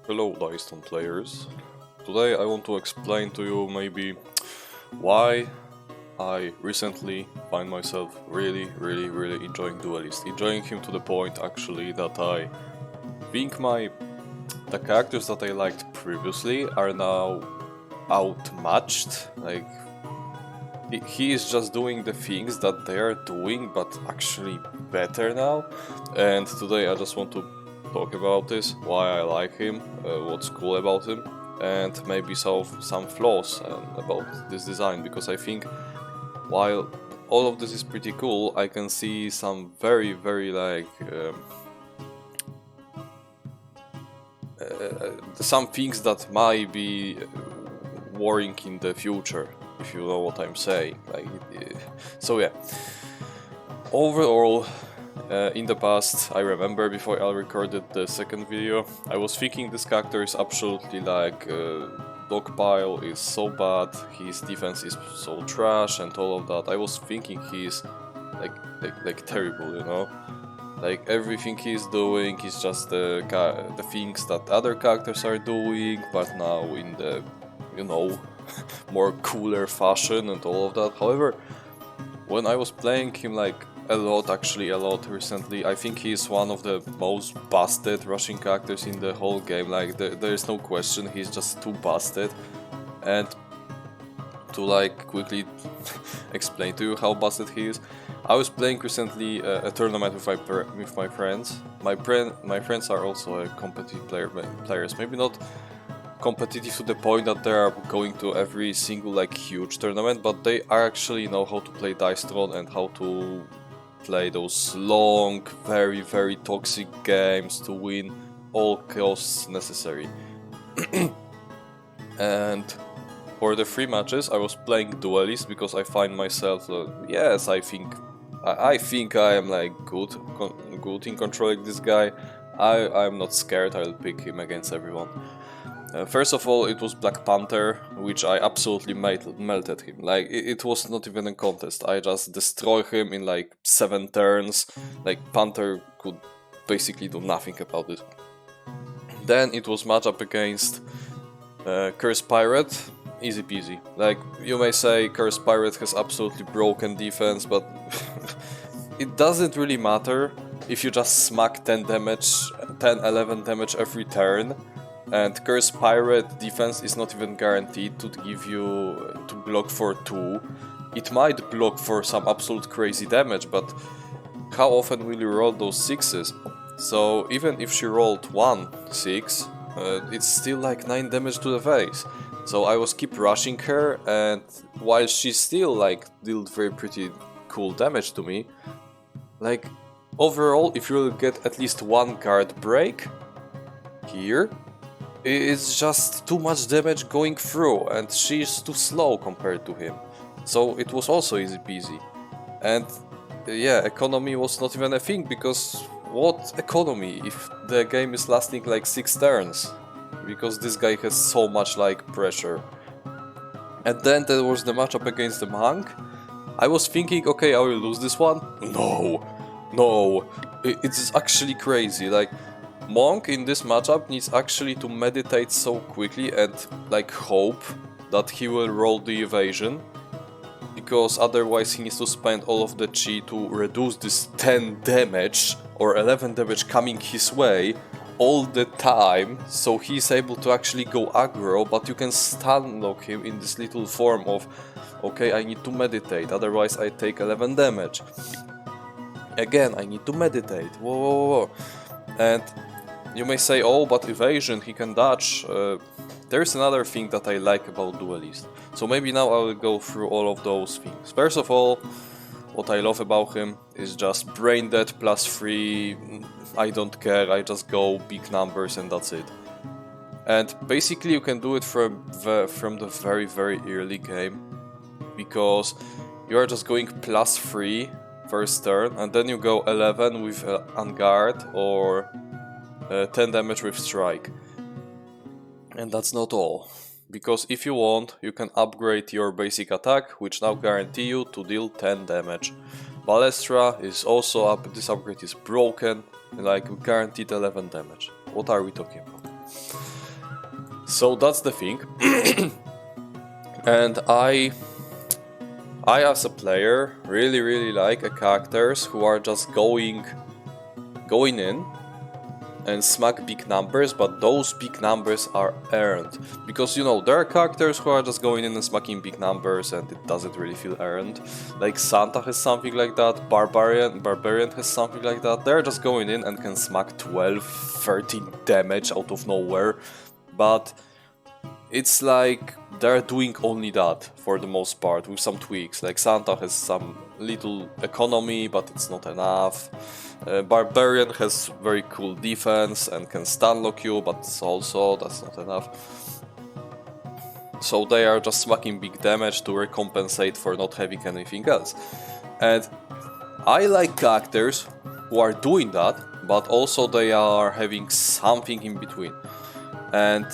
Hello Dyston players. Today I want to explain to you maybe why I recently find myself really enjoying Duelist. Enjoying him to the point actually that I think the characters that I liked previously are now outmatched. Like he is just doing the things that they are doing but actually better now. And today I just want to talk about this, why I like him, what's cool about him, and maybe some flaws about this design, because I think while all of this is pretty cool, I can see some very like some things that might be worrying in the future, if you know what I'm saying. So yeah, overall, in the past, I remember before I recorded the second video, I was thinking this character is absolutely like Dogpile is so bad, his defense is so trash and all of that. I was thinking he's like terrible, you know? Like everything he's doing is just the things that other characters are doing, but now in the, you know, more cooler fashion and all of that. However, when I was playing him like a lot recently, I think he's one of the most busted rushing characters in the whole game. Like there is no question, he's just too busted. And to like quickly explain to you how busted he is, I was playing recently a tournament with my friends. My friends are also competitive players, maybe not competitive to the point that they are going to every single like huge tournament, but they actually know how to play Dystron and how to play those long, very toxic games to win all costs necessary. And for the 3 matches I was playing Duelist because I find myself, yes, I think I am like good in controlling this guy. I'm not scared, I'll pick him against everyone. First of all, it was Black Panther, which I absolutely melted him. Like, it was not even a contest. I just destroyed him in like 7 turns. Like, Panther could basically do nothing about it. Then it was matchup against Cursed Pirate. Easy peasy. Like, you may say Cursed Pirate has absolutely broken defense, but it doesn't really matter if you just smack 10 11 damage every turn. And Cursed Pirate defense is not even guaranteed to give you to block for 2. It might block for some absolute crazy damage, but how often will you roll those 6s? So even if she rolled 6, it's still like 9 damage to the face. So I was keep rushing her, and while she still like dealt very pretty cool damage to me, like overall, if you will get at least 1 guard break here, it's just too much damage going through, and she's too slow compared to him. So it was also easy peasy. And yeah, economy was not even a thing, because what economy if the game is lasting like 6 turns? Because this guy has so much like pressure. And then there was the matchup against the Monk. I was thinking, okay, I will lose this one. No, it's actually crazy. Like, Monk in this matchup needs actually to meditate so quickly and like hope that he will roll the evasion, because otherwise he needs to spend all of the chi to reduce this 10 damage or 11 damage coming his way all the time, so he's able to actually go aggro, but you can stun lock him in this little form of, okay, I need to meditate, otherwise I take 11 damage. Again, I need to meditate, whoa. And you may say, oh, but evasion, he can dodge. There's another thing that I like about Duelist. So maybe now I will go through all of those things. First of all, what I love about him is just brain dead +3. I don't care, I just go big numbers and that's it. And basically you can do it from the very early game, because you are just going +3 first turn, and then you go 11 with Unguard or 10 damage with Strike. And that's not all, because if you want, you can upgrade your basic attack, which now guarantee you to deal 10 damage. Balestra is also up, this upgrade is broken, like guaranteed 11 damage. What are we talking about? So that's the thing. And I as a player really like characters who are just going in and smack big numbers, but those big numbers are earned. Because, you know, there are characters who are just going in and smacking big numbers and it doesn't really feel earned. Like Santa has something like that, Barbarian has something like that. They're just going in and can smack 12, 13 damage out of nowhere. But it's like they're doing only that for the most part, with some tweaks. Like Santa has some little economy, but it's not enough. Barbarian has very cool defense and can stun lock you, but that's not enough. So they are just smacking big damage to recompensate for not having anything else. And I like characters who are doing that, but also they are having something in between. And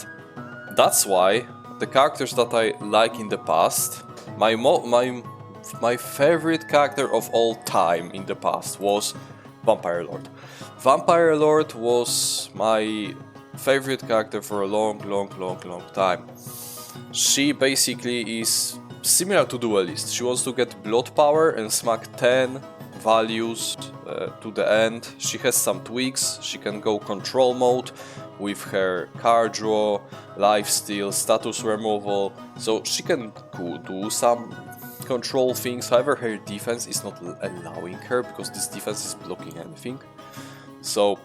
that's why the characters that I like in the past, my favorite character of all time in the past was Vampire Lord. Vampire Lord was my favorite character for a long time. She basically is similar to Duelist. She wants to get blood power and smack 10 values to the end. She has some tweaks. She can go control mode with her card draw, lifesteal, status removal, so she can do some control things. However, her defense is not allowing her, because this defense is blocking anything. So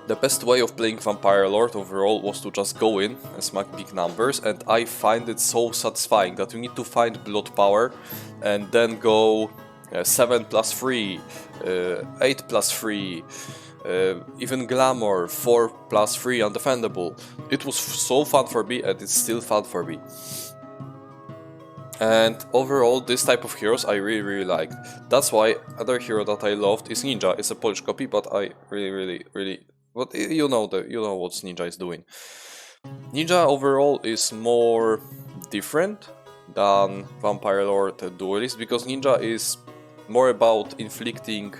the best way of playing Vampire Lord overall was to just go in and smack big numbers, and I find it so satisfying that you need to find blood power and then go 7 plus 3, 8 plus 3, even Glamour, 4 plus 3 undefendable. It was so fun for me, and it's still fun for me. And overall, this type of heroes I really liked. That's why other hero that I loved is Ninja. It's a Polish copy, but I really but you know what Ninja is doing. Ninja overall is more different than Vampire Lord and Duelist, because Ninja is more about inflicting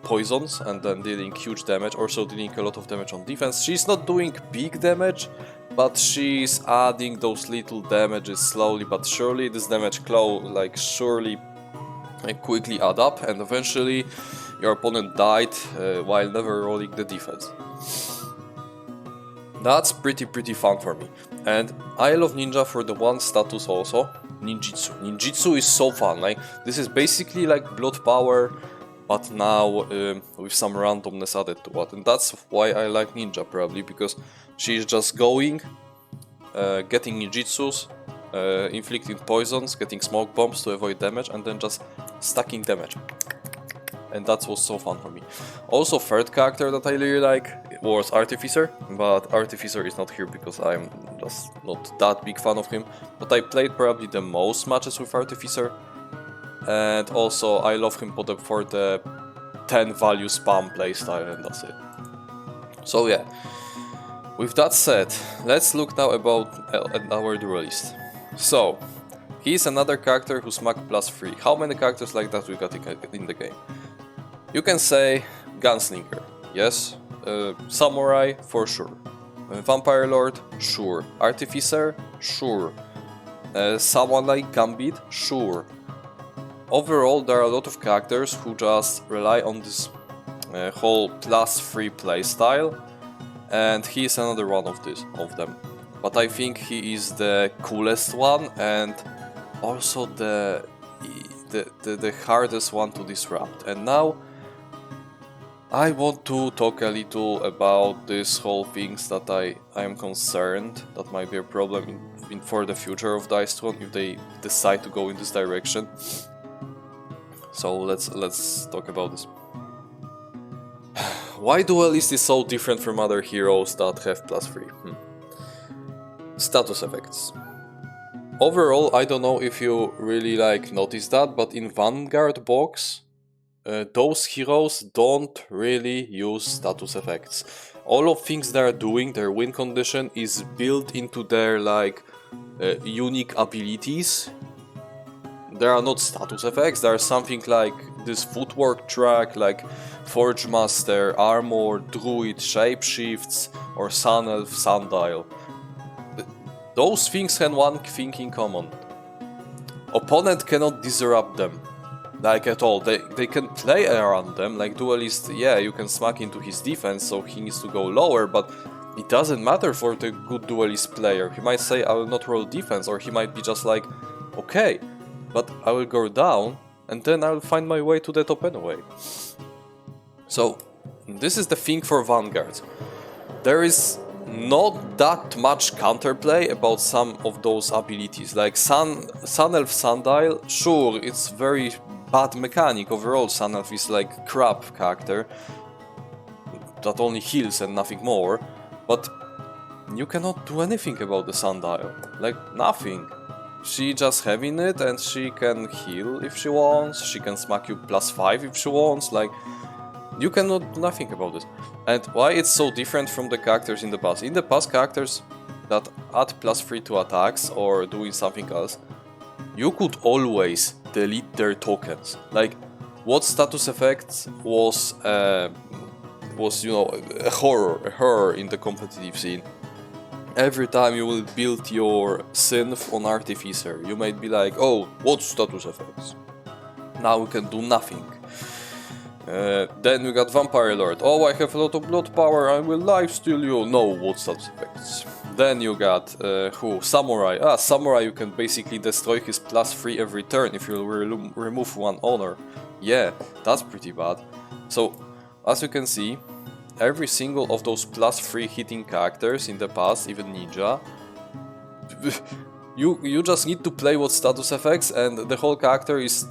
poisons and then dealing huge damage, also dealing a lot of damage on defense. She's not doing big damage, but she's adding those little damages slowly but surely. This damage surely quickly add up, and eventually your opponent died while never rolling the defense. That's pretty fun for me. And I love Ninja for the one status also, Ninjitsu. Ninjitsu is so fun. Like, this is basically like blood power, but now with some randomness added to it. And that's why I like Ninja, probably, because she's just going, getting ninjitsus, inflicting poisons, getting smoke bombs to avoid damage, and then just stacking damage. And that was so fun for me. Also, third character that I really like was Artificer, but Artificer is not here because I'm just not that big fan of him. But I played probably the most matches with Artificer, and also I love him for the 10 value spam playstyle, and that's it. So yeah, with that said, let's look now at our duelist. So, he's another character who smack +3. How many characters like that we got in the game? You can say Gunslinger, yes. Samurai, for sure. Vampire Lord, sure. Artificer, sure. Someone like Gambit, sure. Overall, there are a lot of characters who just rely on this whole +3 playstyle, and he is another one of them. But I think he is the coolest one, and also the hardest one to disrupt. And now I want to talk a little about this whole things that I am concerned that might be a problem for the future of Dice Throne if they decide to go in this direction. So let's talk about this. Why Duelist is so different from other heroes that have +3? Status effects. Overall, I don't know if you really noticed that, but in Vanguard box, those heroes don't really use status effects. All of things they are doing, their win condition, is built into their unique abilities. There are not status effects, there are something like this footwork track like Forge Master, Armor, Druid, Shapeshifts, or Sun Elf, Sundial. Those things have one thing in common. Opponent cannot disrupt them, like at all. They can play around them, like Duelist, yeah, you can smack into his defense, so he needs to go lower, but it doesn't matter for the good Duelist player. He might say, I will not roll defense, or he might be just like, okay, but I will go down, and then I will find my way to the top anyway. So, this is the thing for Vanguard. There is not that much counterplay about some of those abilities, like Sun Elf Sundial, sure, it's very bad mechanic overall. Sun Elf is like crap character that only heals and nothing more, but you cannot do anything about the Sundial, like nothing. She just having it and she can heal if she wants, she can smack you +5 if she wants, like you cannot do nothing about this. And why it's so different from the characters in the past? In the past, characters that add +3 to attacks or doing something else, you could always delete their tokens. Like, what status effects was you know, a horror in the competitive scene. Every time you will build your synth on Artificer, you might be like, oh, what status effects? Now we can do nothing. Then we got Vampire Lord. Oh, I have a lot of blood power, I will lifesteal you. No, what status effects? Then you got, Samurai. Samurai, you can basically destroy his +3 every turn if you remove one honor. Yeah, that's pretty bad. So, as you can see, every single of those +3 hitting characters in the past, even Ninja, you just need to play with status effects and the whole character is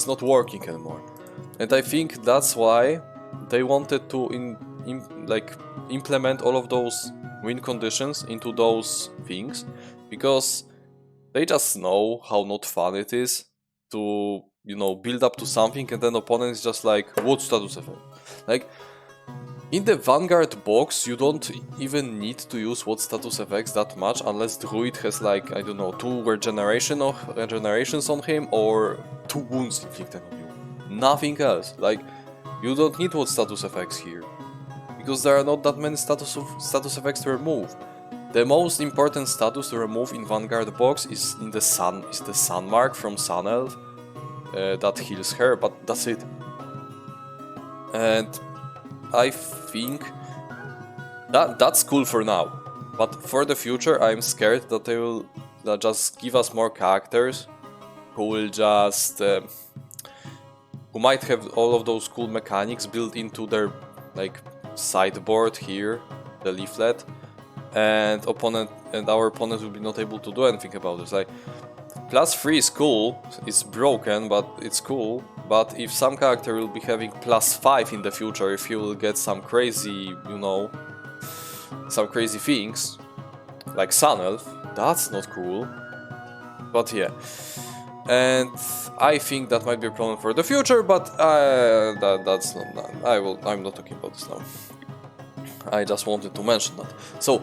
not working anymore. And I think that's why they wanted to implement all of those win conditions into those things, because they just know how not fun it is to, you know, build up to something and then opponent is just like, what status effect? Like, in the Vanguard box, you don't even need to use what status effects that much unless Druid has like, I don't know, 2 regenerations on him or 2 wounds inflicted on you. Nothing else. Like, you don't need what status effects here, because there are not that many status effects to remove. The most important status to remove in Vanguard box is the Sun Mark from Sun Elf that heals her, but that's it. And I think that's cool for now, but for the future I'm scared that they will just give us more characters who will just who might have all of those cool mechanics built into their like sideboard here, the leaflet, and our opponent will be not able to do anything about it. Like, +3 is cool, it's broken, but it's cool. But if some character will be having +5 in the future, if he will get some crazy, you know, some crazy things, like Sun Elf, that's not cool. But yeah, and I think that might be a problem for the future, but that's not. I'm not talking about this now. I just wanted to mention that. So,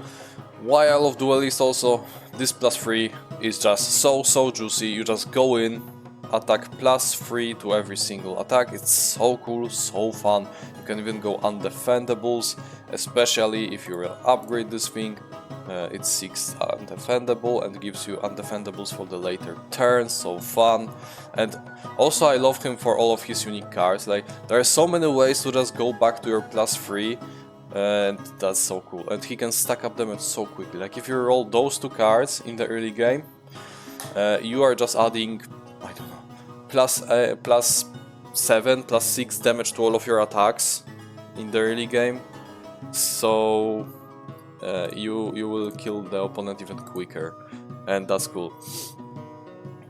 why I love Duelist also, this +3 is just so juicy. You just go in, attack +3 to every single attack. It's so cool, so fun. You can even go undefendables, especially if you will upgrade this thing. It's 6 undefendable and gives you undefendables for the later turns, so fun. And also I love him for all of his unique cards. Like, there are so many ways to just go back to your +3, and that's so cool. And he can stack up damage so quickly. Like, if you roll those 2 cards in the early game, you are just adding, I don't know, +7, +6 damage to all of your attacks in the early game. So you will kill the opponent even quicker, and that's cool.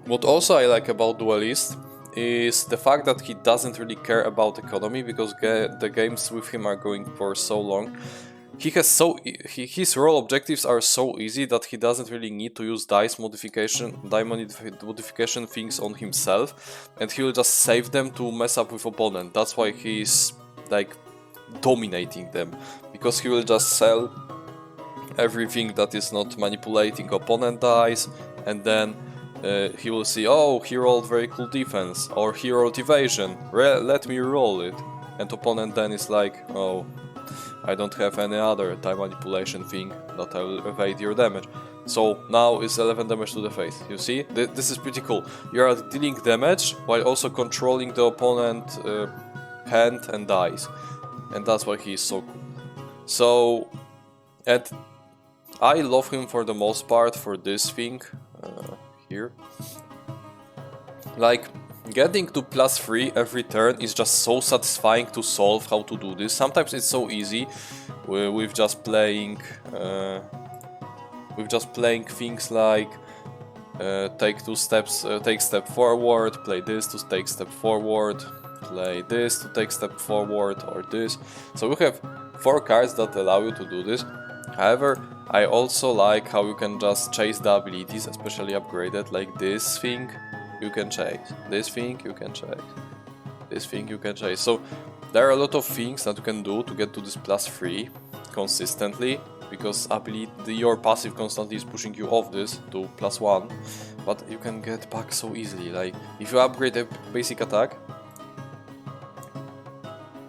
What also I like about Duelist is the fact that he doesn't really care about economy, because the games with him are going for so long. His role objectives are so easy that he doesn't really need to use die modification things on himself, and he will just save them to mess up with opponent. That's why he's like dominating them, because he will just sell everything that is not manipulating opponent dice, and then he will see, oh, he rolled very cool defense, or he rolled evasion, let me roll it. And opponent then is like, oh, I don't have any other time manipulation thing that I will evade your damage. So now it's 11 damage to the face, you see? This is pretty cool. You are dealing damage while also controlling the opponent hand and dice. And that's why he is so cool. So, and I love him for the most part for this thing here. Like, getting to +3 every turn is just so satisfying to solve how to do this. Sometimes it's so easy with just playing things like take step forward, play this to take step forward, play this to take step forward, or this. So we have 4 cards that allow you to do this. However, I also like how you can just chase the abilities, especially upgraded, like this thing you can chase, this thing you can chase, this thing you can chase. So there are a lot of things that you can do to get to this +3 consistently, because your passive constantly is pushing you off this to +1, but you can get back so easily. Like, if you upgrade a basic attack,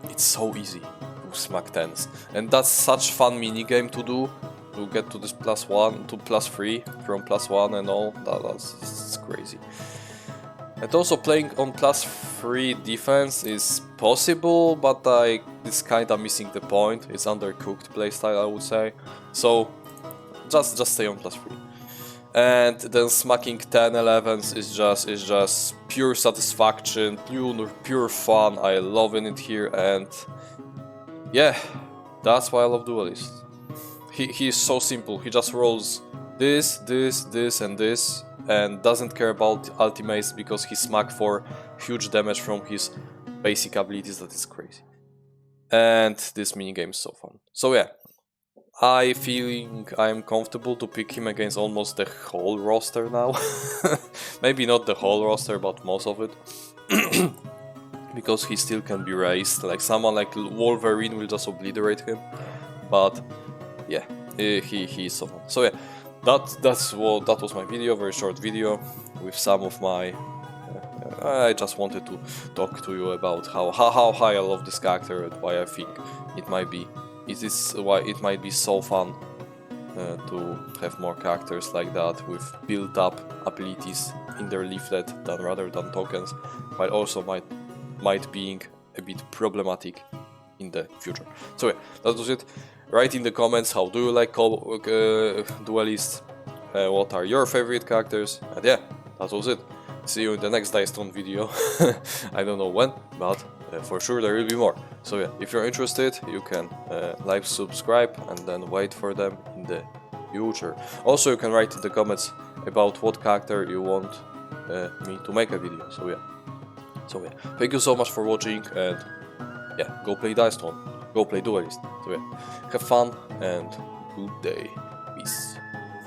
it's so easy to smack 10s, and that's such fun minigame to do, to get to this +1 to +3 from +1 and all. That's crazy. And also playing on +3 defense is possible, but it's kinda missing the point. It's undercooked playstyle, I would say. So just stay on +3. And then smacking 10-11s is just pure satisfaction, pure fun. I love it here, and yeah, that's why I love Duelist. He is so simple. He just rolls this, and this, and doesn't care about ultimates because he smack for huge damage from his basic abilities. That is crazy. And this minigame is so fun. So yeah, I think I'm comfortable to pick him against almost the whole roster now. Maybe not the whole roster, but most of it. Because he still can be raised. Like, someone like Wolverine will just obliterate him. But yeah, he is so fun. So yeah, that was my video, very short video with some of my. I just wanted to talk to you about how high I love this character and why I think why it might be so fun to have more characters like that with built-up abilities in their leaflet rather than tokens, while also might being a bit problematic in the future. So yeah, that was it. Write in the comments, how do you like Duelist, what are your favorite characters, and yeah, that was it. See you in the next Dice Stone video. I don't know when, but for sure there will be more. So yeah, if you're interested, you can like, subscribe, and then wait for them in the future. Also, you can write in the comments about what character you want me to make a video. So yeah, thank you so much for watching, and yeah, go play Dice Stone, go play Duelist. So yeah, have fun and good day. Peace.